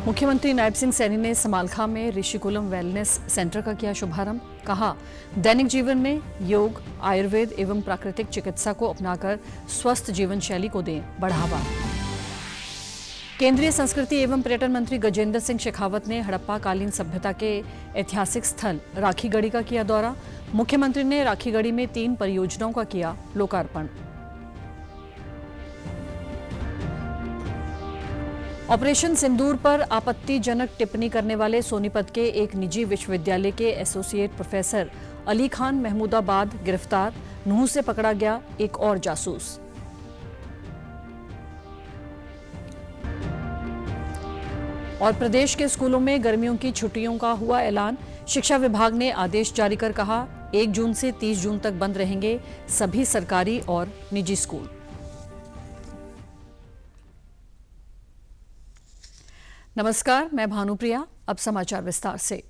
मुख्यमंत्री नायब सिंह सैनी ने समालखा में ऋषिकुलम वेलनेस सेंटर का किया शुभारंभ। कहा, दैनिक जीवन में योग, आयुर्वेद एवं प्राकृतिक चिकित्सा को अपनाकर स्वस्थ जीवन शैली को दें बढ़ावा। केंद्रीय संस्कृति एवं पर्यटन मंत्री गजेंद्र सिंह शेखावत ने हड़प्पा कालीन सभ्यता के ऐतिहासिक स्थल राखीगढ़ी का किया दौरा। मुख्यमंत्री ने राखीगढ़ी में 3 परियोजनाओं का किया लोकार्पण। ऑपरेशन सिंदूर पर आपत्तिजनक टिप्पणी करने वाले सोनीपत के एक निजी विश्वविद्यालय के एसोसिएट प्रोफेसर अली खान महमूदाबाद गिरफ्तार। नूंह से पकड़ा गया एक और जासूस। और प्रदेश के स्कूलों में गर्मियों की छुट्टियों का हुआ ऐलान। शिक्षा विभाग ने आदेश जारी कर कहा, 1 जून से 30 जून तक बंद रहेंगे सभी सरकारी और निजी स्कूल। नमस्कार, मैं भानुप्रिया। अब समाचार विस्तार से।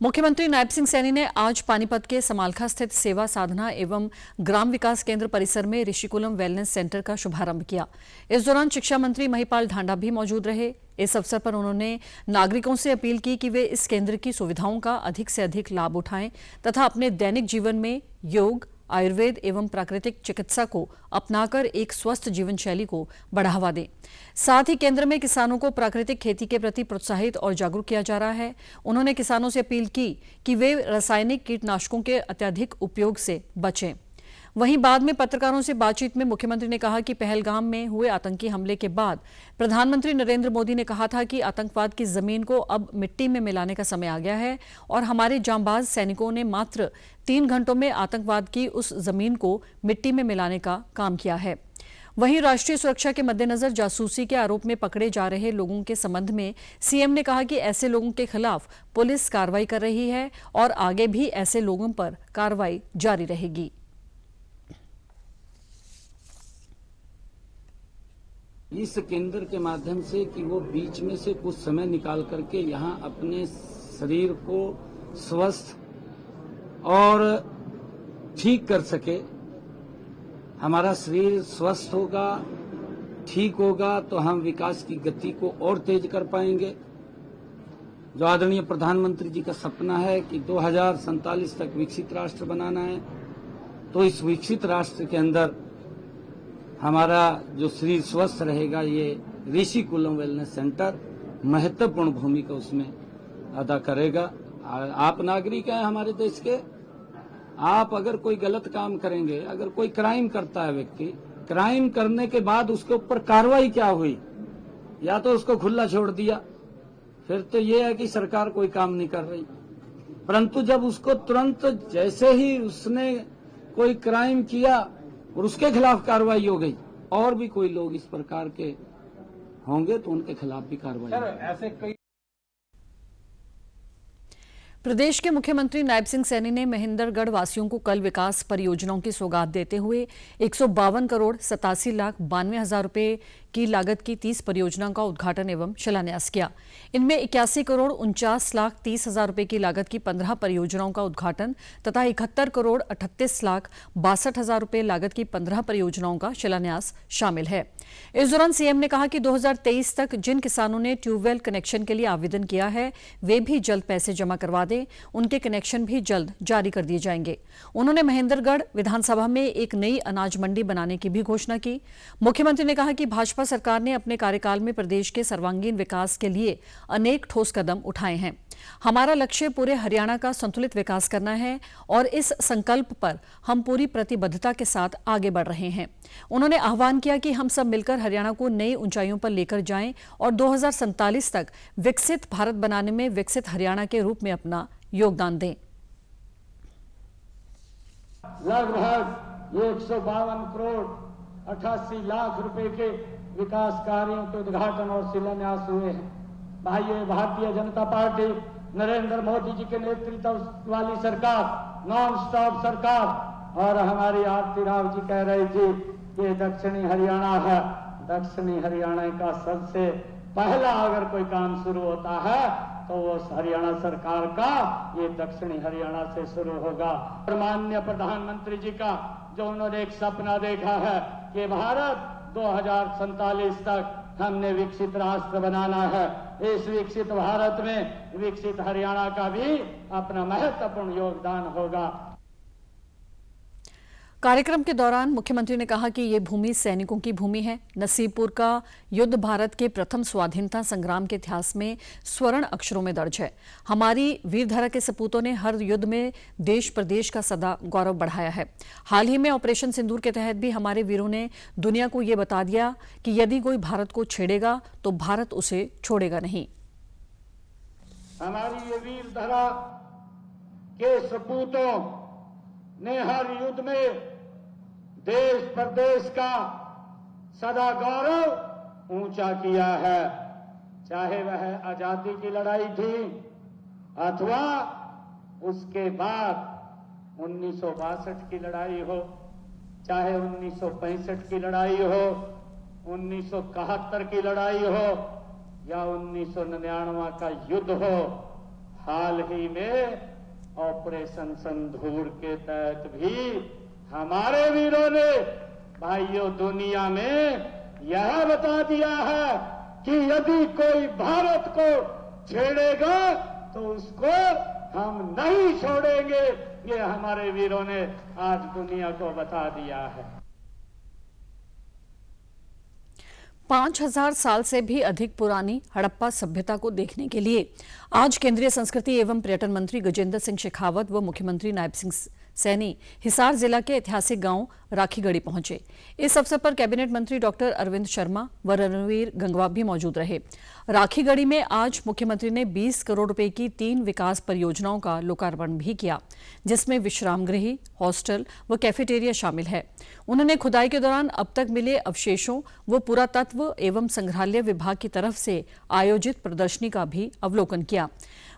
मुख्यमंत्री नायब सिंह सैनी ने आज पानीपत के समालखा स्थित सेवा साधना एवं ग्राम विकास केंद्र परिसर में ऋषिकुलम वेलनेस सेंटर का शुभारंभ किया। इस दौरान शिक्षा मंत्री महिपाल ढांडा भी मौजूद रहे। इस अवसर पर उन्होंने नागरिकों से अपील की कि वे इस केंद्र की सुविधाओं का अधिक से अधिक लाभ उठाएं तथा अपने दैनिक जीवन में योग, आयुर्वेद एवं प्राकृतिक चिकित्सा को अपनाकर एक स्वस्थ जीवन शैली को बढ़ावा दें। साथ ही केंद्र में किसानों को प्राकृतिक खेती के प्रति प्रोत्साहित और जागरूक किया जा रहा है। उन्होंने किसानों से अपील की कि वे रासायनिक कीटनाशकों के अत्यधिक उपयोग से बचें। वहीं बाद में पत्रकारों से बातचीत में मुख्यमंत्री ने कहा कि पहलगाम में हुए आतंकी हमले के बाद प्रधानमंत्री नरेंद्र मोदी ने कहा था कि आतंकवाद की जमीन को अब मिट्टी में मिलाने का समय आ गया है और हमारे जांबाज सैनिकों ने मात्र 3 घंटों में आतंकवाद की उस जमीन को मिट्टी में मिलाने का काम किया है। वहीं राष्ट्रीय सुरक्षा के मद्देनजर जासूसी के आरोप में पकड़े जा रहे लोगों के संबंध में सीएम ने कहा कि ऐसे लोगों के खिलाफ पुलिस कार्रवाई कर रही है और आगे भी ऐसे लोगों पर कार्रवाई जारी रहेगी। इस केंद्र के माध्यम से कि वो बीच में से कुछ समय निकाल करके यहाँ अपने शरीर को स्वस्थ और ठीक कर सके। हमारा शरीर स्वस्थ होगा, ठीक होगा तो हम विकास की गति को और तेज कर पाएंगे। जो आदरणीय प्रधानमंत्री जी का सपना है कि 2047 तक विकसित राष्ट्र बनाना है, तो इस विकसित राष्ट्र के अंदर हमारा जो शरीर स्वस्थ रहेगा, ये ऋषिकुलम वेलनेस सेंटर महत्वपूर्ण भूमिका उसमें अदा करेगा। आप नागरिक हैं हमारे देश के। आप अगर कोई गलत काम करेंगे, अगर कोई क्राइम करता है व्यक्ति, क्राइम करने के बाद उसके ऊपर कार्रवाई क्या हुई, या तो उसको खुला छोड़ दिया, फिर तो ये है कि सरकार कोई काम नहीं कर रही। परंतु जब उसको तुरंत जैसे ही उसने कोई क्राइम किया और उसके खिलाफ कार्रवाई हो गई, और भी कोई लोग इस प्रकार के होंगे तो उनके खिलाफ भी कार्रवाई। ऐसे कई प्रदेश के मुख्यमंत्री नायब सिंह सैनी ने महेंद्रगढ़ वासियों को कल विकास परियोजनाओं की सौगात देते हुए 152 करोड़ 87 लाख 92 हजार रुपए की लागत की 30 परियोजनाओं का उद्घाटन एवं शिलान्यास किया। इनमें 81 करोड़ 49 लाख 30 हजार रुपए की लागत की 15 परियोजनाओं का उद्घाटन तथा 71 करोड़ 38 लाख 62 हजार रुपए लागत की 15 परियोजनाओं का शिलान्यास शामिल है। इस दौरान सीएम ने कहा कि 2023 तक जिन किसानों ने ट्यूबवेल कनेक्शन के लिए आवेदन किया है, वे भी जल्द पैसे जमा करवा दें। उनके कनेक्शन भी जल्द जारी कर दिए जाएंगे। उन्होंने महेंद्रगढ़ विधानसभा में एक नई अनाज मंडी बनाने की भी घोषणा की। मुख्यमंत्री ने कहा कि भाजपा सरकार ने अपने कार्यकाल में प्रदेश के सर्वांगीण विकास के लिए अनेक ठोस कदम उठाए हैं। हमारा लक्ष्य पूरे हरियाणा का संतुलित विकास करना है और इस संकल्प पर हम पूरी प्रतिबद्धता के साथ आगे बढ़ रहे हैं। उन्होंने आह्वान किया कि हम सब मिलकर हरियाणा को नई ऊंचाइयों पर लेकर जाएं और 2047 तक विकसित भारत बनाने में विकसित हरियाणा के रूप में अपना योगदान दें। लगभग 152 करोड़ 88 लाख रुपए के विकास कार्यों के उद्घाटन और शिलान्यास हुए हैं। भाइयों, भारतीय जनता पार्टी नरेंद्र मोदी जी के नेतृत्व वाली सरकार, नॉन स्टॉप सरकार, और हमारी आरती राव जी कह रही थी कि दक्षिणी हरियाणा है। दक्षिणी हरियाणा का सबसे पहला अगर कोई काम शुरू होता है तो वो हरियाणा सरकार का ये दक्षिणी हरियाणा से शुरू होगा। माननीय प्रधानमंत्री जी का जो उन्होंने एक सपना देखा है कि भारत 2047 तक हमने विकसित राष्ट्र बनाना है। इस विकसित भारत में विकसित हरियाणा का भी अपना महत्वपूर्ण योगदान होगा। कार्यक्रम के दौरान मुख्यमंत्री ने कहा कि ये भूमि सैनिकों की भूमि है। नसीबपुर का युद्ध भारत के प्रथम स्वाधीनता संग्राम के इतिहास में स्वर्ण अक्षरों में दर्ज है। हमारी वीरधारा के सपूतों ने हर युद्ध में देश प्रदेश का सदा गौरव बढ़ाया है। हाल ही में ऑपरेशन सिंदूर के तहत भी हमारे वीरों ने दुनिया को ये बता दिया कि यदि कोई भारत को छेड़ेगा तो भारत उसे छोड़ेगा नहीं। हमारी ये वीरधारा के सपूतों ने हर युद्ध में देश प्रदेश का सदा गौरव ऊंचा किया है। चाहे वह आजादी की लड़ाई थी अथवा उसके बाद 1962 की लड़ाई हो, चाहे 1965 की लड़ाई हो, 1971 की लड़ाई हो या 1999 का युद्ध हो। हाल ही में ऑपरेशन सिंदूर के तहत भी हमारे वीरों ने भाइयों दुनिया में यह बता दिया है कि यदि कोई भारत को छेड़ेगा तो उसको हम नहीं छोड़ेंगे। ये हमारे वीरों ने आज दुनिया को बता दिया है। 5000 साल से भी अधिक पुरानी हड़प्पा सभ्यता को देखने के लिए आज केंद्रीय संस्कृति एवं पर्यटन मंत्री गजेंद्र सिंह शेखावत व मुख्यमंत्री नायब सिंह सैनी हिसार जिला के ऐतिहासिक गांव राखीगढ़ी पहुंचे। इस अवसर पर कैबिनेट मंत्री डॉक्टर अरविंद शर्मा व रणवीर गंगवा भी मौजूद रहे। राखीगढ़ी में आज मुख्यमंत्री ने 20 करोड़ रुपए की 3 विकास परियोजनाओं का लोकार्पण भी किया, जिसमें विश्राम गृह, हॉस्टल व कैफेटेरिया शामिल है। उन्होंने खुदाई के दौरान अब तक मिले अवशेषों व पुरातत्व एवं संग्रहालय विभाग की तरफ से आयोजित प्रदर्शनी का भी अवलोकन किया।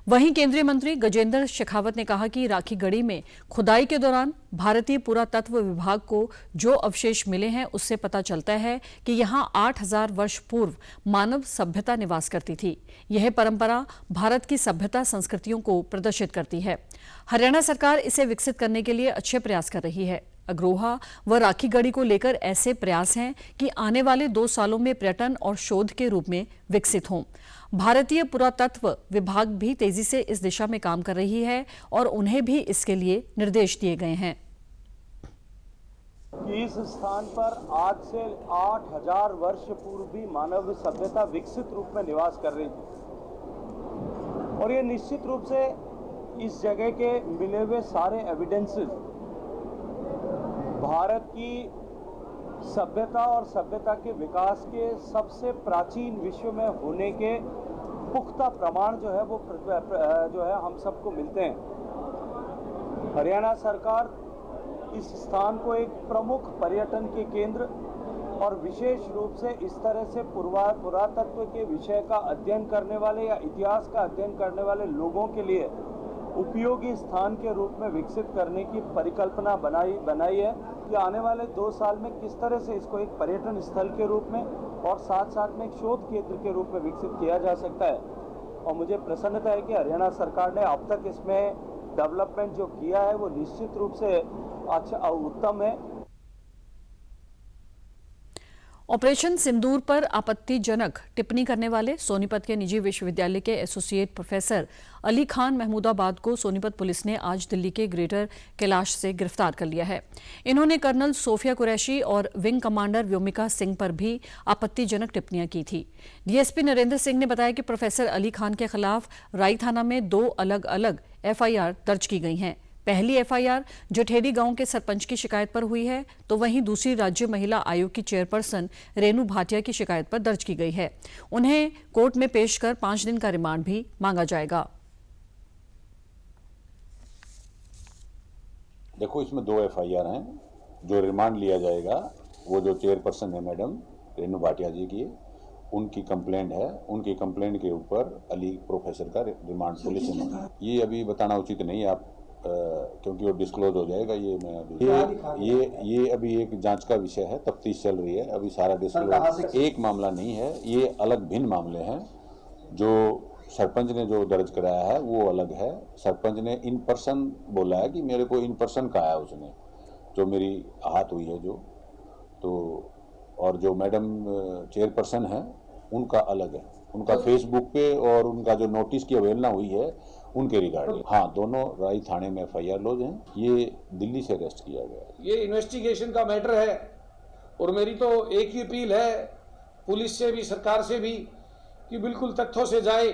वहीं केंद्रीय मंत्री गजेंद्र शेखावत ने कहा कि राखीगढ़ी में खुदाई के दौरान भारतीय पुरातत्व विभाग को जो अवशेष मिले हैं उससे पता चलता है कि यहां 8000 वर्ष पूर्व मानव सभ्यता निवास करती थी। यह परंपरा भारत की सभ्यता संस्कृतियों को प्रदर्शित करती है। हरियाणा सरकार इसे विकसित करने के लिए अच्छे प्रयास कर रही है। अग्रोहा व राखीगढ़ी को लेकर ऐसे प्रयास हैं कि आने वाले 2 सालों में पर्यटन और शोध के रूप में विकसित हों। भारतीय पुरातत्व विभाग भी तेजी से इस दिशा में काम कर रही है और उन्हें भी इसके लिए निर्देश दिए गए हैं। इस स्थान पर आज से 8000 वर्ष पूर्व भी मानव सभ्यता विकसित रूप में निवास कर रही थी और ये निश्चित रूप से इस जगह के मिले हुए सारे एविडेंसेस भारत की सभ्यता और सभ्यता के विकास के सबसे प्राचीन विश्व में होने के पुख्ता प्रमाण जो है हम सबको मिलते हैं। हरियाणा सरकार इस स्थान को एक प्रमुख पर्यटन के केंद्र और विशेष रूप से इस तरह से पुरातत्व के विषय का अध्ययन करने वाले या इतिहास का अध्ययन करने वाले लोगों के लिए उपयोगी स्थान के रूप में विकसित करने की परिकल्पना बनाई है कि आने वाले 2 साल में किस तरह से इसको एक पर्यटन स्थल के रूप में और साथ साथ में एक शोध केंद्र के रूप में विकसित किया जा सकता है। और मुझे प्रसन्नता है कि हरियाणा सरकार ने अब तक इसमें डेवलपमेंट जो किया है वो निश्चित रूप से अच्छा और उत्तम है। ऑपरेशन सिंदूर पर आपत्तिजनक टिप्पणी करने वाले सोनीपत के निजी विश्वविद्यालय के एसोसिएट प्रोफेसर अली खान महमूदाबाद को सोनीपत पुलिस ने आज दिल्ली के ग्रेटर कैलाश से गिरफ्तार कर लिया है। इन्होंने कर्नल सोफिया कुरैशी और विंग कमांडर व्योमिका सिंह पर भी आपत्तिजनक टिप्पणियां की थी। डीएसपी नरेंद्र सिंह ने बताया कि प्रोफेसर अली खान के खिलाफ राई थाना में 2 अलग-अलग एफआईआर दर्ज की गई हैं। पहली एफआईआर जठेड़ी गांव के सरपंच की शिकायत पर हुई है, तो वहीं दूसरी राज्य महिला आयोग की चेयरपर्सन रेनू भाटिया की शिकायत पर दर्ज की गई है। उन्हें कोर्ट में पेश कर 5 दिन का रिमांड भी मांगा जाएगा। देखो, इसमें 2 एफआईआर हैं। जो रिमांड लिया जाएगा वो जो चेयरपर्सन है मैडम रेनू भाटिया जी की, उनकी कंप्लेंट है। उनकी कंप्लेंट के ऊपर अली प्रोफेसर का रिमांड पुलिस ने, ये अभी बताना उचित नहीं है आप, क्योंकि वो डिस्क्लोज हो जाएगा। ये मैं अभी ये अभी एक जांच का विषय है, तफ्तीश चल रही है, अभी सारा डिस्क्लोज एक मामला नहीं है, ये अलग भिन्न मामले हैं। जो सरपंच ने जो दर्ज कराया है वो अलग है। सरपंच ने इन पर्सन बोला है कि मेरे को इन पर्सन कहा है उसने, जो मेरी आहत हुई है जो, तो और जो मैडम चेयरपर्सन है उनका अलग है, उनका फेसबुक पे और उनका जो नोटिस की अवहेलना हुई है उनके रिगार्डिंग। हाँ, दोनों राई थाने में FIR लॉज हैं। ये दिल्ली से अरेस्ट किया गया है। ये इन्वेस्टिगेशन का मैटर है और मेरी तो एक ही अपील है पुलिस से भी, सरकार से भी, कि बिल्कुल तथ्यों से जाए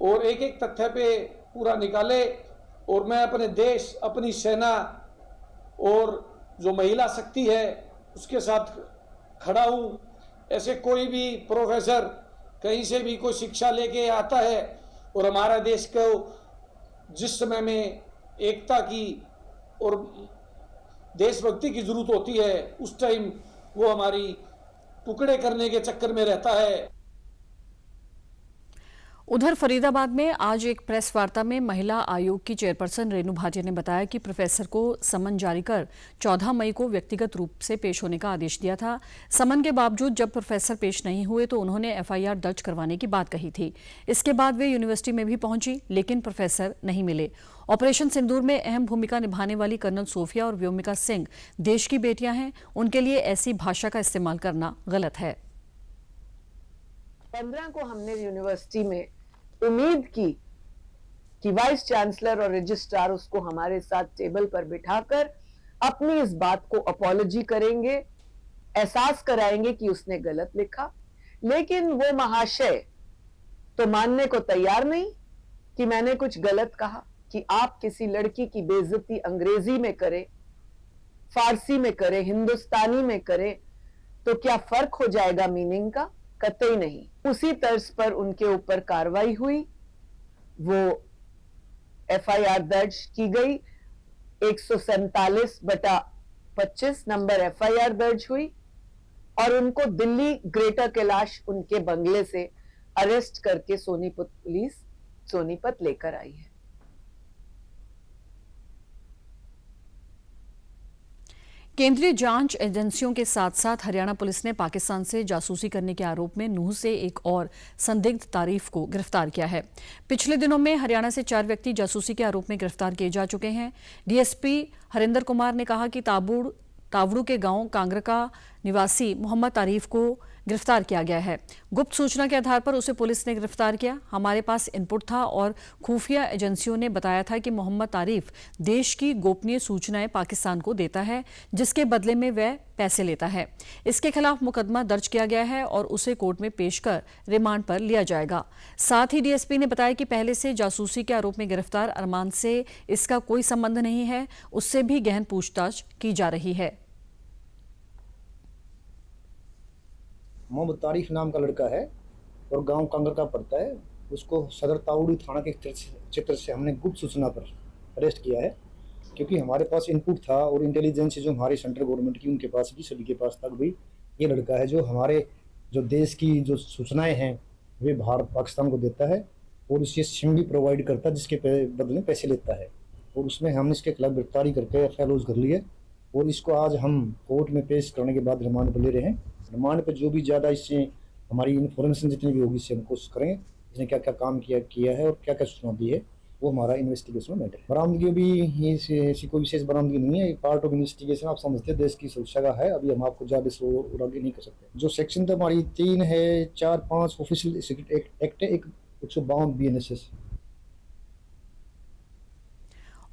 और एक एक तथ्य पे पूरा निकाले। और मैं अपने देश, अपनी सेना और जो महिला शक्ति है उसके साथ खड़ा हूँ। ऐसे कोई भी प्रोफेसर कहीं से भी कोई शिक्षा लेके आता है और हमारा देश को जिस समय में एकता की और देशभक्ति की जरूरत होती है उस टाइम वो हमारी टुकड़े करने के चक्कर में रहता है। उधर फरीदाबाद में आज एक प्रेस वार्ता में महिला आयोग की चेयरपर्सन रेणु भाटिया ने बताया कि प्रोफेसर को समन जारी कर 14 मई को व्यक्तिगत रूप से पेश होने का आदेश दिया था। समन के बावजूद जब प्रोफेसर पेश नहीं हुए तो उन्होंने FIR दर्ज करवाने की बात कही थी। इसके बाद वे यूनिवर्सिटी में भी पहुंची, लेकिन प्रोफेसर नहीं मिले। ऑपरेशन सिंदूर में अहम भूमिका निभाने वाली कर्नल सोफिया और व्योमिका सिंह देश की बेटियां हैं, उनके लिए ऐसी भाषा का इस्तेमाल करना गलत है। 15 को हमने यूनिवर्सिटी में उम्मीद की कि वाइस चांसलर और रजिस्ट्रार उसको हमारे साथ टेबल पर बिठाकर अपनी इस बात को अपॉलॉजी करेंगे, एहसास कराएंगे कि उसने गलत लिखा। लेकिन वो महाशय तो मानने को तैयार नहीं कि मैंने कुछ गलत कहा। कि आप किसी लड़की की बेइज्जती अंग्रेजी में करें, फारसी में करें, हिंदुस्तानी में करें तो क्या फर्क हो जाएगा मीनिंग का? कतई नहीं। उसी तर्ज पर उनके ऊपर कार्रवाई हुई, वो FIR दर्ज की गई। 147/25 नंबर FIR दर्ज हुई और उनको दिल्ली ग्रेटर कैलाश उनके बंगले से अरेस्ट करके सोनीपत पुलिस सोनीपत लेकर आई है। केंद्रीय जांच एजेंसियों के साथ साथ हरियाणा पुलिस ने पाकिस्तान से जासूसी करने के आरोप में नूंह से एक और संदिग्ध तारीफ को गिरफ्तार किया है। पिछले दिनों में हरियाणा से 4 व्यक्ति जासूसी के आरोप में गिरफ्तार किए जा चुके हैं। DSP हरिंदर कुमार ने कहा कि तावड़ू के गांव कांगरका निवासी मोहम्मद तारीफ को गिरफ्तार किया गया है। गुप्त सूचना के आधार पर उसे पुलिस ने गिरफ्तार किया। हमारे पास इनपुट था और खुफिया एजेंसियों ने बताया था कि मोहम्मद तारीफ देश की गोपनीय सूचनाएं पाकिस्तान को देता है, जिसके बदले में वह पैसे लेता है। इसके खिलाफ मुकदमा दर्ज किया गया है और उसे कोर्ट में पेश कर रिमांड पर लिया जाएगा। साथ ही DSP ने बताया कि पहले से जासूसी के आरोप में गिरफ्तार अरमान से इसका कोई संबंध नहीं है, उससे भी गहन पूछताछ की जा रही है। मोहम्मद तारीफ नाम का लड़का है और गांव कांगर का पड़ता है। उसको सदर तावड़ी थाना के क्षेत्र से हमने गुप्त सूचना पर अरेस्ट किया है, क्योंकि हमारे पास इनपुट था और इंटेलिजेंस जो हमारी सेंट्रल गवर्नमेंट की उनके पास भी, सभी के पास तक भी ये लड़का है जो हमारे जो देश की जो सूचनाएं हैं वे भारत पाकिस्तान को देता है और इसे सिम भी प्रोवाइड करता है, जिसके बदले पैसे लेता है। और उसमें हमने इसके खिलाफ गिरफ्तारी करके FIR कर ली है और इसको आज हम कोर्ट में पेश करने के बाद रिमांड पर ले रहे हैं। रिमांड पर जो भी ज़्यादा इससे हमारी इन्फॉर्मेशन जितनी भी होगी इससे हम कोशिश करेंगे, इसने क्या क्या काम किया है और क्या क्या सूचना दी है, वो हमारा इन्वेस्टिगेशन में मैटर। बरामदगी भी ऐसी कोई विशेष बरामदगी नहीं है, पार्ट ऑफ इन्वेस्टिगेशन। आप समझते हैं देश की सुरक्षा का है, अभी हम आपको ज़्यादा से आगे नहीं कर सकते। जो सेक्शन तो हमारी 3 है, 4, 5 ऑफिशियल एक्ट है, 152 BNSS।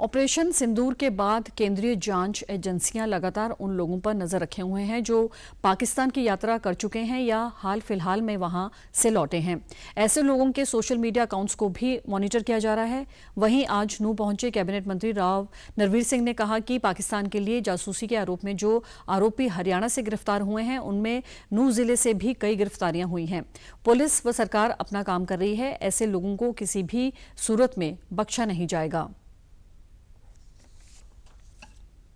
ऑपरेशन सिंदूर के बाद केंद्रीय जांच एजेंसियां लगातार उन लोगों पर नजर रखे हुए हैं जो पाकिस्तान की यात्रा कर चुके हैं या हाल फिलहाल में वहां से लौटे हैं। ऐसे लोगों के सोशल मीडिया अकाउंट्स को भी मॉनिटर किया जा रहा है। वहीं आज नूंह पहुंचे कैबिनेट मंत्री राव नरवीर सिंह ने कहा कि पाकिस्तान के लिए जासूसी के आरोप में जो आरोपी हरियाणा से गिरफ्तार हुए हैं उनमें नूंह जिले से भी कई गिरफ्तारियां हुई हैं। पुलिस व सरकार अपना काम कर रही है, ऐसे लोगों को किसी भी सूरत में बख्शा नहीं जाएगा।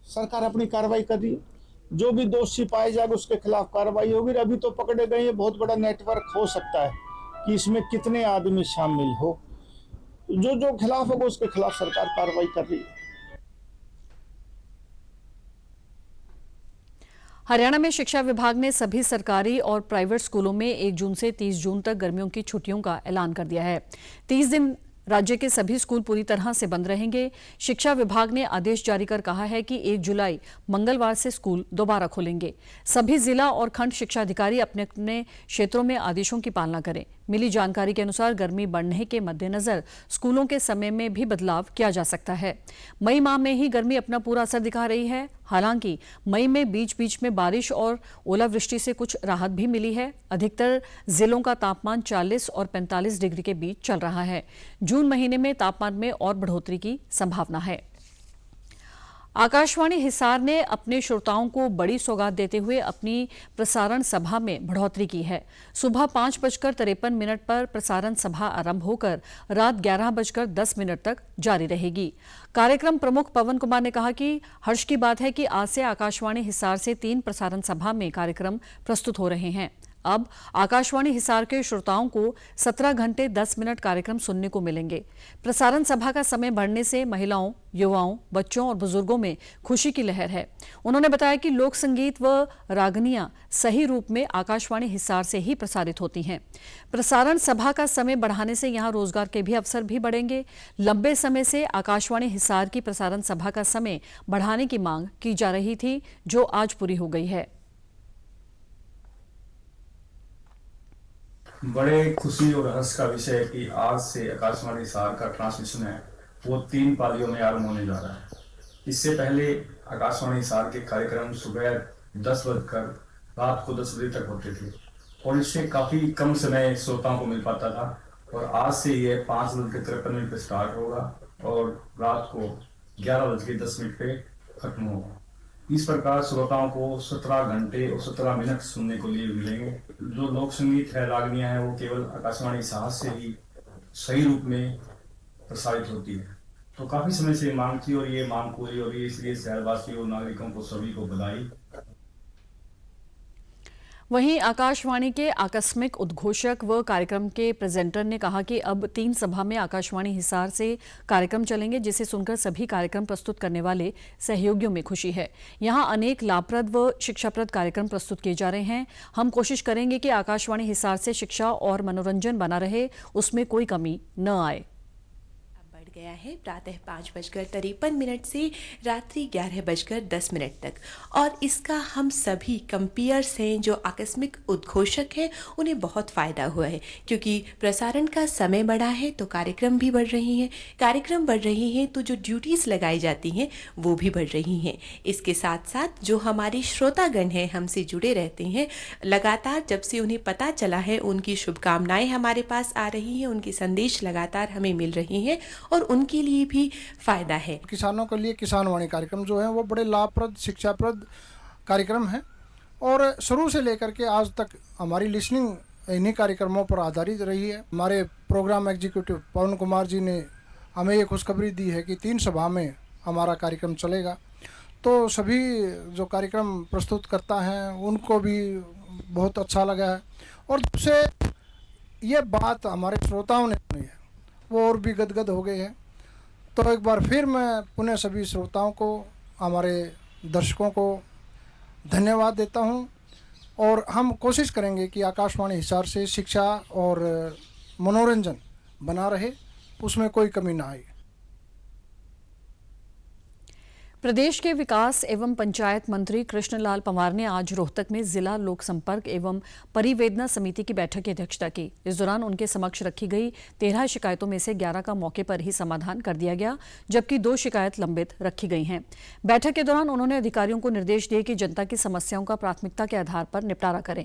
सरकार अपनी कार्रवाई कर रही है, जो भी दोषी पाए जाएगा उसके खिलाफ कार्रवाई होगी। अभी तो पकड़े गए, ये बहुत बड़ा नेटवर्क हो सकता है कि इसमें कितने आदमी शामिल हो। जो खिलाफ होगा उसके खिलाफ सरकार कार्रवाई कर रही है। हरियाणा में शिक्षा विभाग ने सभी सरकारी और प्राइवेट स्कूलों में 1 जून से 30 जून तक गर्मियों की छुट्टियों का ऐलान कर दिया है। 30 दिन राज्य के सभी स्कूल पूरी तरह से बंद रहेंगे। शिक्षा विभाग ने आदेश जारी कर कहा है कि 1 जुलाई मंगलवार से स्कूल दोबारा खोलेंगे। सभी जिला और खंड शिक्षा अधिकारी अपने अपने क्षेत्रों में आदेशों की पालना करें। मिली जानकारी के अनुसार गर्मी बढ़ने के मद्देनजर स्कूलों के समय में भी बदलाव किया जा सकता है। मई माह में ही गर्मी अपना पूरा असर दिखा रही है। हालांकि मई में बीच बीच में बारिश और ओलावृष्टि से कुछ राहत भी मिली है। अधिकतर जिलों का तापमान 40 और 45 डिग्री के बीच चल रहा है। जून महीने में तापमान में और बढ़ोतरी की संभावना है। आकाशवाणी हिसार ने अपने श्रोताओं को बड़ी सौगात देते हुए अपनी प्रसारण सभा में बढ़ोतरी की है। सुबह 5:53 पर प्रसारण सभा आरंभ होकर रात 11:10 तक जारी रहेगी। कार्यक्रम प्रमुख पवन कुमार ने कहा कि हर्ष की बात है कि आज से आकाशवाणी हिसार से 3 प्रसारण सभा में कार्यक्रम प्रस्तुत हो रहे हैं। अब आकाशवाणी हिसार के श्रोताओं को 17 घंटे 10 मिनट कार्यक्रम सुनने को मिलेंगे। प्रसारण सभा का समय बढ़ने से महिलाओं, युवाओं, बच्चों और बुजुर्गों में खुशी की लहर है। उन्होंने बताया कि लोक संगीत व रागनियां सही रूप में आकाशवाणी हिसार से ही प्रसारित होती हैं। प्रसारण सभा का समय बढ़ाने से यहां रोजगार के भी अवसर भी बढ़ेंगे। लंबे समय से आकाशवाणी हिसार की प्रसारण सभा का समय बढ़ाने की मांग की जा रही थी, जो आज पूरी हो गई है। बड़े खुशी और हर्ष का विषय है कि आज से आकाशवाणी हिसार का ट्रांसमिशन है वो 3 पालियों में आरंभ होने जा रहा है। इससे पहले आकाशवाणी हिसार के कार्यक्रम सुबह 10 बजकर रात को 10 बजे तक होते थे और इससे काफी कम समय श्रोताओं को मिल पाता था। और आज से ये 5:53 पे स्टार्ट होगा और रात को 11:10 पे खत्म होगा। इस प्रकार श्रोताओं को 17 घंटे और 17 मिनट सुनने को लिए मिलेंगे। जो लोक संगीत है, रागनियां हैं, वो केवल आकाशवाणी हिसार से ही सही रूप में प्रसारित होती है। तो काफी समय से मांग थी और ये मांग पूरी हो रही है, इसलिए शहरवासियों, नागरिकों को सभी को बधाई। वहीं आकाशवाणी के आकस्मिक उद्घोषक व कार्यक्रम के प्रेजेंटर ने कहा कि अब 3 सभा में आकाशवाणी हिसार से कार्यक्रम चलेंगे, जिसे सुनकर सभी कार्यक्रम प्रस्तुत करने वाले सहयोगियों में खुशी है। यहां अनेक लाभप्रद व शिक्षाप्रद कार्यक्रम प्रस्तुत किए जा रहे हैं। हम कोशिश करेंगे कि आकाशवाणी हिसार से शिक्षा और मनोरंजन बना रहे, उसमें कोई कमी न आए। गया है प्रातः 5:53 से रात्रि 11:10 तक। और इसका हम सभी कंपेयर्स हैं जो आकस्मिक उद्घोषक हैं उन्हें बहुत फ़ायदा हुआ है, क्योंकि प्रसारण का समय बढ़ा है तो कार्यक्रम भी बढ़ रही हैं। कार्यक्रम बढ़ रही हैं तो जो ड्यूटीज़ लगाई जाती हैं वो भी बढ़ रही हैं। इसके साथ साथ जो हमारे श्रोतागण हैं हमसे जुड़े रहते हैं, लगातार जब से उन्हें पता चला है उनकी शुभकामनाएं हमारे पास आ रही हैं, उनके संदेश लगातार हमें मिल रही हैं और उनके लिए भी फ़ायदा है। किसानों के लिए किसानवाणी कार्यक्रम जो है वो बड़े लाभप्रद, शिक्षाप्रद कार्यक्रम है और शुरू से लेकर के आज तक हमारी लिसनिंग इन्हीं कार्यक्रमों पर आधारित रही है। हमारे प्रोग्राम एग्जीक्यूटिव पवन कुमार जी ने हमें ये खुशखबरी दी है कि 3 सभा में हमारा कार्यक्रम चलेगा। तो सभी जो कार्यक्रम प्रस्तुत करता है उनको भी बहुत अच्छा लगा है और जब से ये बात हमारे श्रोताओं ने सुनी है वो और भी गदगद हो गए हैं। तो एक बार फिर मैं पुनः सभी श्रोताओं को, हमारे दर्शकों को धन्यवाद देता हूं और हम कोशिश करेंगे कि आकाशवाणी हिसार से शिक्षा और मनोरंजन बना रहे, उसमें कोई कमी ना आए। प्रदेश के विकास एवं पंचायत मंत्री कृष्णलाल पंवार ने आज रोहतक में जिला लोक संपर्क एवं परिवेदना समिति की बैठक की अध्यक्षता की। इस दौरान उनके समक्ष रखी गई 13 शिकायतों में से 11 का मौके पर ही समाधान कर दिया गया, जबकि 2 शिकायत लंबित रखी गई हैं। बैठक के दौरान उन्होंने अधिकारियों को निर्देश दिए कि जनता की समस्याओं का प्राथमिकता के आधार पर निपटारा करें।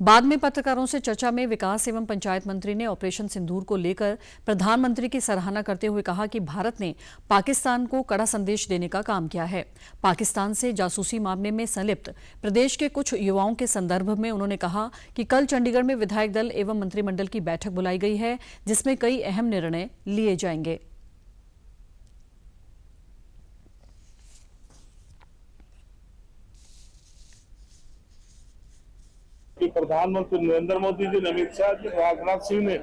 बाद में पत्रकारों से चर्चा में विकास एवं पंचायत मंत्री ने ऑपरेशन सिंदूर को लेकर प्रधानमंत्री की सराहना करते हुए कहा कि भारत ने पाकिस्तान को कड़ा संदेश देने का काम किया है। पाकिस्तान से जासूसी मामले में संलिप्त प्रदेश के कुछ युवाओं के संदर्भ में उन्होंने कहा कि कल चंडीगढ़ में विधायक दल एवं मंत्रिमंडल की बैठक बुलाई गई है, जिसमें कई अहम निर्णय लिए जाएंगे। प्रधानमंत्री नरेंद्र मोदी जी, अमित शाह जी, राजनाथ सिंह ने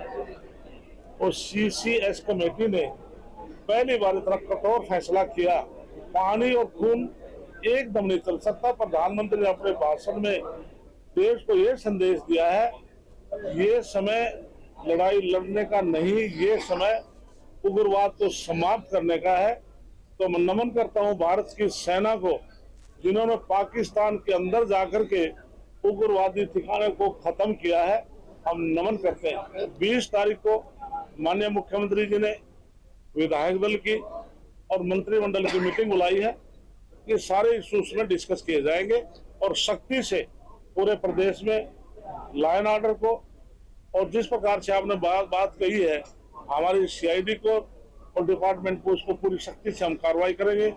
और CCS कमेटी ने पहली बार इतना कठोर फैसला किया। पानी और खून एकदम नहीं चल सकता। प्रधानमंत्री ने अपने भाषण में देश को ये संदेश दिया है, ये समय लड़ाई लड़ने का नहीं, ये समय उग्रवाद को समाप्त करने का है। तो मैं नमन करता हूं भारत की सेना को, जिन्होंने पाकिस्तान के अंदर जाकर के उग्रवादी ठिकाने को खत्म किया है। हम नमन करते हैं। 20 तारीख को माननीय मुख्यमंत्री जी ने विधायक दल की और मंत्रिमंडल की मीटिंग बुलाई है। ये सारे इश्यूज में डिस्कस किए जाएंगे और सख्ती से पूरे प्रदेश में लॉ एंड ऑर्डर को, और जिस प्रकार से आपने बात कही है हमारी सीआईडी को और डिपार्टमेंट को, उसको पूरी सख्ती से हम कार्रवाई करेंगे।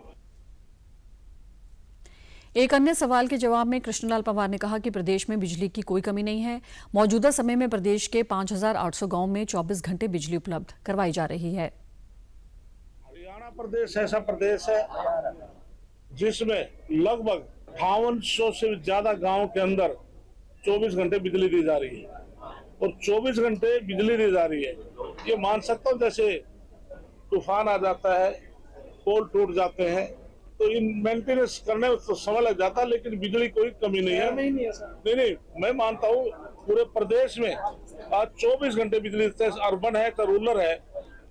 एक अन्य सवाल के जवाब में कृष्णलाल पंवार ने कहा कि प्रदेश में बिजली की कोई कमी नहीं है। मौजूदा समय में प्रदेश के 5,800 गांवों में 24 घंटे बिजली उपलब्ध करवाई जा रही है। हरियाणा प्रदेश ऐसा प्रदेश है जिसमें लगभग 5800 से ज्यादा गांव के अंदर 24 घंटे बिजली दी जा रही है, और 24 घंटे बिजली दी जा रही है। ये मान सकता हूँ जैसे तूफान आ जाता है, पोल टूट जाते हैं, तो इन मेंटेनेंस करने में तो समय लग जाता है, लेकिन बिजली कोई कमी नहीं है। नहीं, मैं मानता हूँ पूरे प्रदेश में आज 24 घंटे बिजली, अर्बन है चाहे रूरल है,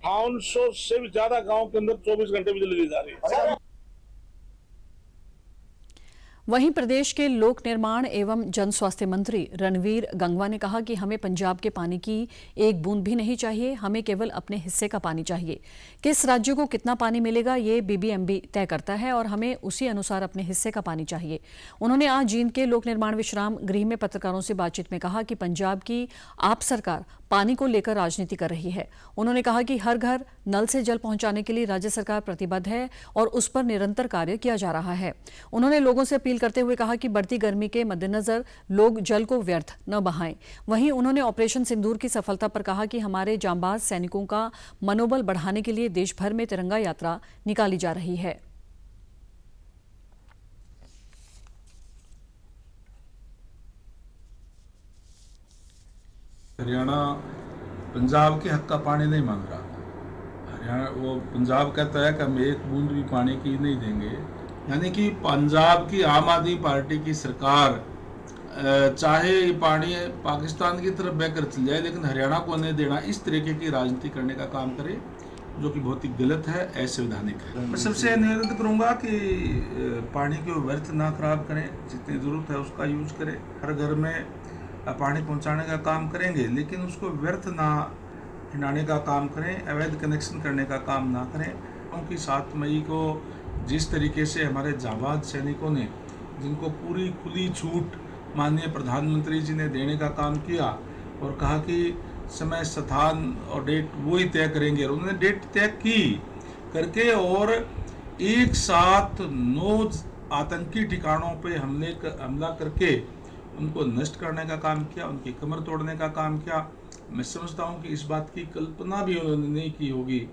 5800 से भी ज्यादा गांव के अंदर 24 घंटे बिजली दी जा रही है। वहीं प्रदेश के लोक निर्माण एवं जन स्वास्थ्य मंत्री रणवीर गंगवा ने कहा कि हमें पंजाब के पानी की एक बूंद भी नहीं चाहिए, हमें केवल अपने हिस्से का पानी चाहिए। किस राज्य को कितना पानी मिलेगा ये बीबीएमबी तय करता है और हमें उसी अनुसार अपने हिस्से का पानी चाहिए। उन्होंने आज जींद के लोक निर्माण विश्राम गृह में पत्रकारों से बातचीत में कहा कि पंजाब की आप सरकार पानी को लेकर राजनीति कर रही है। उन्होंने कहा कि हर घर नल से जल पहुंचाने के लिए राज्य सरकार प्रतिबद्ध है और उस पर निरंतर कार्य किया जा रहा है। उन्होंने लोगों से अपील करते हुए कहा कि बढ़ती गर्मी के मद्देनजर लोग जल को व्यर्थ न बहाएं। वहीं उन्होंने ऑपरेशन सिंदूर की सफलता पर कहा कि हमारे जांबाज सैनिकों का मनोबल बढ़ाने के लिए देश भर में तिरंगा यात्रा निकाली जा रही है। हरियाणा पंजाब के हक का पानी नहीं मांग रहा। हरियाणा वो पंजाब कहता है कि हम एक बूंद भी पानी की नहीं देंगे। यानी कि पंजाब की आम आदमी पार्टी की सरकार चाहे ये पानी पाकिस्तान की तरफ बहकर चल जाए, लेकिन हरियाणा को नहीं देना, इस तरीके की राजनीति करने का काम करे, जो कि बहुत ही गलत है, असंवैधानिक है। मैं सबसे निवेदन करूंगा कि पानी को व्यर्थ ना खराब करें, जितनी ज़रूरत है उसका यूज करें। हर घर में पानी पहुंचाने का काम करेंगे, लेकिन उसको व्यर्थ ना हिलाने का काम करें, अवैध कनेक्शन करने का काम ना करें। क्योंकि 7 मई को जिस तरीके से हमारे जाबाज सैनिकों ने, जिनको पूरी खुली छूट माननीय प्रधानमंत्री जी ने देने का काम किया और कहा कि समय, स्थान और डेट वो ही तय करेंगे, और उन्होंने डेट तय की करके और एक साथ 9 आतंकी ठिकानों पे हमला करके उनको नष्ट करने का काम किया, उनकी कमर तोड़ने का काम किया। मैं समझता हूं कि इस बात की कल्पना भी उन्होंने नहीं की होगी।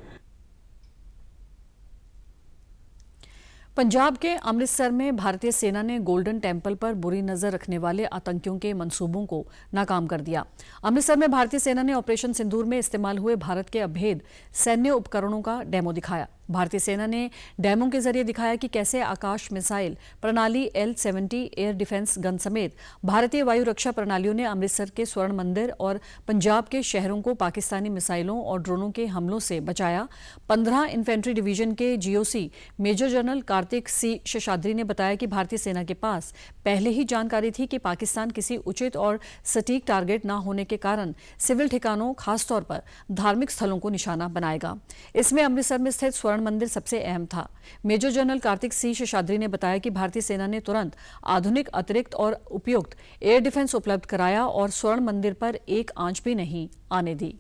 पंजाब के अमृतसर में भारतीय सेना ने गोल्डन टेम्पल पर बुरी नजर रखने वाले आतंकियों के मंसूबों को नाकाम कर दिया। अमृतसर में भारतीय सेना ने ऑपरेशन सिंदूर में इस्तेमाल हुए भारत के अभेद सैन्य उपकरणों का डेमो दिखाया। भारतीय सेना ने डेमो के जरिए दिखाया कि कैसे आकाश मिसाइल प्रणाली L-70 एयर डिफेंस गन समेत भारतीय वायु रक्षा प्रणालियों ने अमृतसर के स्वर्ण मंदिर और पंजाब के शहरों को पाकिस्तानी मिसाइलों और ड्रोनों के हमलों से बचाया। 15 इन्फेंट्री डिवीजन के GOC major general Kartik C Seshadri ने बताया कि भारतीय सेना के पास पहले ही जानकारी थी कि पाकिस्तान किसी उचित और सटीक टारगेट न होने के कारण सिविल ठिकानों, खासतौर पर धार्मिक स्थलों को निशाना बनाएगा। इसमें अमृतसर में स्थित स्वर्ण मंदिर सबसे अहम था। Major general Kartik C Seshadri ने बताया कि भारतीय सेना ने तुरंत आधुनिक, अतिरिक्त और उपयुक्त एयर डिफेंस उपलब्ध कराया और स्वर्ण मंदिर पर एक आंच भी नहीं आने दी।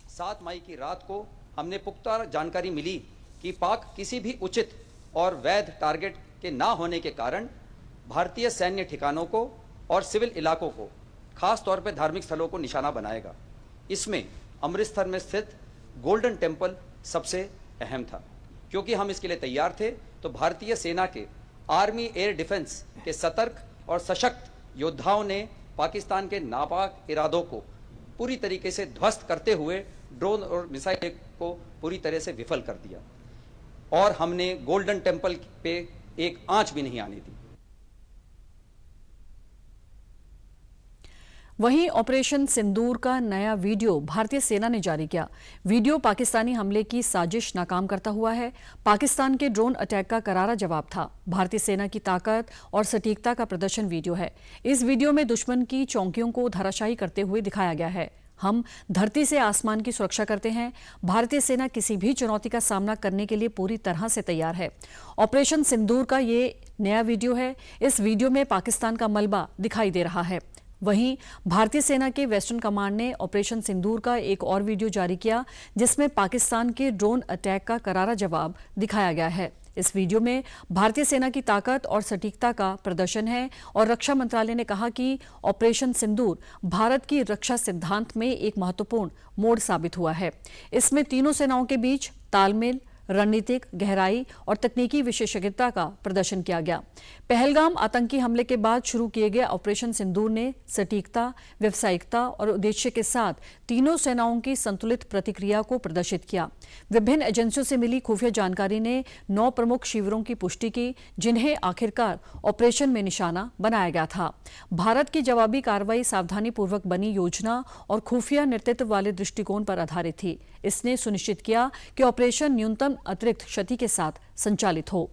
7 मई की रात को हमने पुख्ता जानकारी मिली कि पाक किसी भी उचित और वैध टारगेट के ना होने के कारण भारतीय सैन्य ठिकानों को और सिविल इलाकों को, खास तौर पर धार्मिक स्थलों को निशाना बनाएगा। इसमें अमृतसर में स्थित गोल्डन टेम्पल सबसे अहम था। क्योंकि हम इसके लिए तैयार थे, तो भारतीय सेना के आर्मी एयर डिफेंस के सतर्क और सशक्त योद्धाओं ने पाकिस्तान के नापाक इरादों को पूरी तरीके से ध्वस्त करते हुए ड्रोन और मिसाइल को पूरी तरह से विफल कर दिया और हमने गोल्डन टेम्पल पे एक आंच भी नहीं आने दी। वहीं ऑपरेशन सिंदूर का नया वीडियो भारतीय सेना ने जारी किया। वीडियो पाकिस्तानी हमले की साजिश नाकाम करता हुआ है। पाकिस्तान के ड्रोन अटैक का करारा जवाब था। भारतीय सेना की ताकत और सटीकता का प्रदर्शन वीडियो है। इस वीडियो में दुश्मन की चौकियों को धराशायी करते हुए दिखाया गया है। हम धरती से आसमान की सुरक्षा करते हैं। भारतीय सेना किसी भी चुनौती का सामना करने के लिए पूरी तरह से तैयार है। ऑपरेशन सिंदूर का ये नया वीडियो है। इस वीडियो में पाकिस्तान का मलबा दिखाई दे रहा है। वहीं भारतीय सेना के वेस्टर्न कमांड ने ऑपरेशन सिंदूर का एक और वीडियो जारी किया, जिसमें पाकिस्तान के ड्रोन अटैक का करारा जवाब दिखाया गया है। इस वीडियो में भारतीय सेना की ताकत और सटीकता का प्रदर्शन है और रक्षा मंत्रालय ने कहा कि ऑपरेशन सिंदूर भारत की रक्षा सिद्धांत में एक महत्वपूर्ण मोड़ साबित हुआ है। इसमें तीनों सेनाओं के बीच तालमेल, रणनीतिक गहराई और तकनीकी विशेषज्ञता का प्रदर्शन किया गया। पहलगाम आतंकी हमले के बाद शुरू किए गए ऑपरेशन सिंदूर ने सटीकता, व्यावसायिकता और उद्देश्य के साथ तीनों सेनाओं की संतुलित प्रतिक्रिया को प्रदर्शित किया। विभिन्न एजेंसियों से मिली खुफिया जानकारी ने 9 प्रमुख शिविरों की पुष्टि की, जिन्हें आखिरकार ऑपरेशन में निशाना बनाया गया था। भारत की जवाबी कार्रवाई सावधानीपूर्वक बनी योजना और खुफिया नेतृत्व वाले दृष्टिकोण पर आधारित थी। इसने सुनिश्चित किया कि ऑपरेशन न्यूनतम अतिरिक्त क्षति के साथ संचालित हो।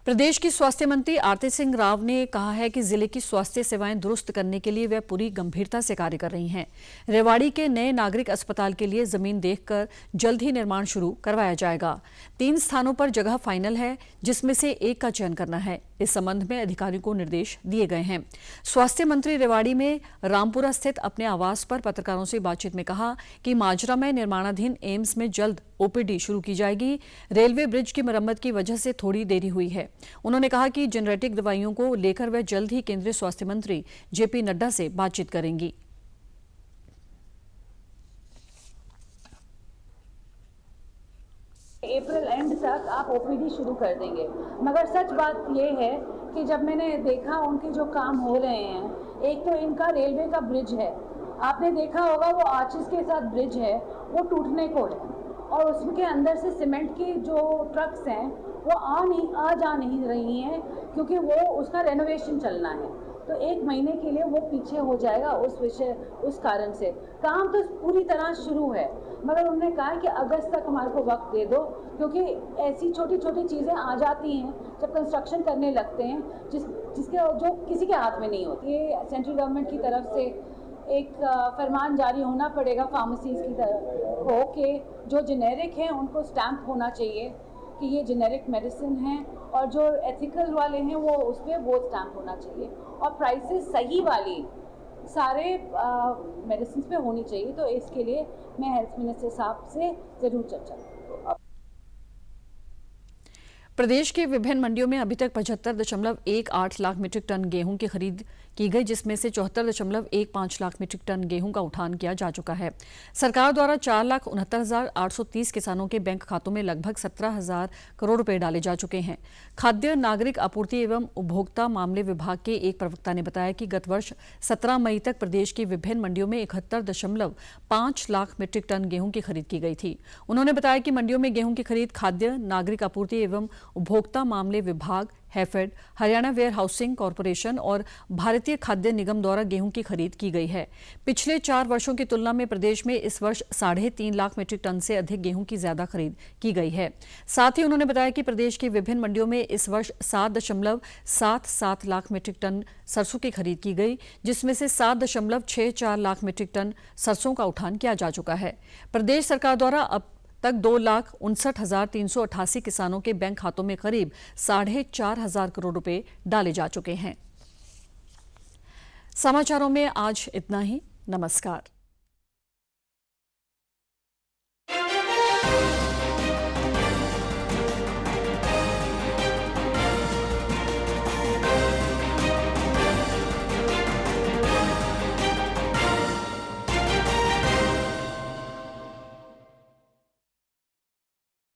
प्रदेश की स्वास्थ्य मंत्री आरती सिंह राव ने कहा है कि जिले की स्वास्थ्य सेवाएं दुरुस्त करने के लिए वे पूरी गंभीरता से कार्य कर रही हैं। रेवाड़ी के नए नागरिक अस्पताल के लिए जमीन देखकर जल्द ही निर्माण शुरू करवाया जाएगा। 3 स्थानों पर जगह फाइनल है, जिसमें से एक का चयन करना है। इस संबंध में अधिकारियों को निर्देश दिए गए हैं। स्वास्थ्य मंत्री रेवाड़ी में रामपुरा स्थित अपने आवास पर पत्रकारों से बातचीत में कहा कि माजरा में निर्माणाधीन एम्स में जल्द ओपीडी शुरू की जाएगी। रेलवे ब्रिज की मरम्मत की वजह से थोड़ी देरी हुई है। उन्होंने कहा कि जेनेरिक दवाइयों को लेकर वे जल्द ही केंद्रीय स्वास्थ्य मंत्री जेपी नड्डा से बातचीत करेंगी। अप्रैल एंड तक आप ओपीडी शुरू कर देंगे, मगर सच बात ये है कि जब मैंने देखा उनके जो काम हो रहे हैं, एक तो इनका रेलवे का ब्रिज है, आपने देखा होगा वो आर्चेस के साथ ब्रिज है, वो टूटने को है और उसके अंदर से सीमेंट की जो ट्रक्स हैं वो आ जा नहीं रही हैं, क्योंकि वो उसका रेनोवेशन चलना है। तो 1 महीने के लिए वो पीछे हो जाएगा उस कारण से। काम तो पूरी तरह शुरू है, मगर उन्होंने कहा कि अगस्त तक हमारे को वक्त दे दो, क्योंकि ऐसी छोटी छोटी चीज़ें आ जाती हैं जब कंस्ट्रक्शन करने लगते हैं जो किसी के हाथ में नहीं होती। ये सेंट्रल गवर्नमेंट की तरफ से एक फरमान जारी होना पड़ेगा फार्मेसीज़ की तरफ को कि जो जेनेरिक हैं उनको स्टैम्प होना चाहिए कि ये जेनेरिक मेडिसिन हैं, और जो एथिकल वाले हैं वो उसमें वो स्टैम्प होना चाहिए, और प्राइसेस सही वाली सारे मेडिसिन पे होनी चाहिए। तो इसके लिए मैं हेल्थ मिनिस्टर साहब से ज़रूर चर्चा करूँगी। प्रदेश के विभिन्न मंडियों में अभी तक 75.18 लाख मीट्रिक टन गेहूं की खरीद की गई, जिसमें से 74.15 लाख मीट्रिक टन गेहूं का उठान किया जा चुका है। सरकार द्वारा 4,69,830 किसानों के बैंक खातों में लगभग 17,000 करोड़ रुपए डाले जा चुके हैं। खाद्य नागरिक आपूर्ति एवं उपभोक्ता मामले विभाग के एक प्रवक्ता ने बताया कि गत वर्ष 17 मई तक प्रदेश की विभिन्न मंडियों में 71.5 लाख मीट्रिक टन गेहूं की खरीद की गई थी। उन्होंने बताया कि मंडियों में गेहूं की खरीद खाद्य नागरिक आपूर्ति एवं उपभोक्ता मामले विभाग, HAFED, Haryana warehousing corporation और भारतीय खाद्य निगम द्वारा गेहूं की खरीद की गई है। पिछले 4 वर्षों की तुलना में प्रदेश में इस वर्ष 3.5 लाख मीट्रिक टन से अधिक गेहूं की ज्यादा खरीद की गई है। साथ ही उन्होंने बताया कि प्रदेश की विभिन्न मंडियों में इस वर्ष 7.77 लाख मीट्रिक टन सरसों की खरीद की गई, जिसमें से 7.64 लाख मीट्रिक टन सरसों का उठान किया जा चुका है। प्रदेश सरकार द्वारा अब तक 2,59,388 किसानों के बैंक खातों में करीब 4,500 करोड़ रुपए डाले जा चुके हैं। समाचारों में आज इतना ही। नमस्कार।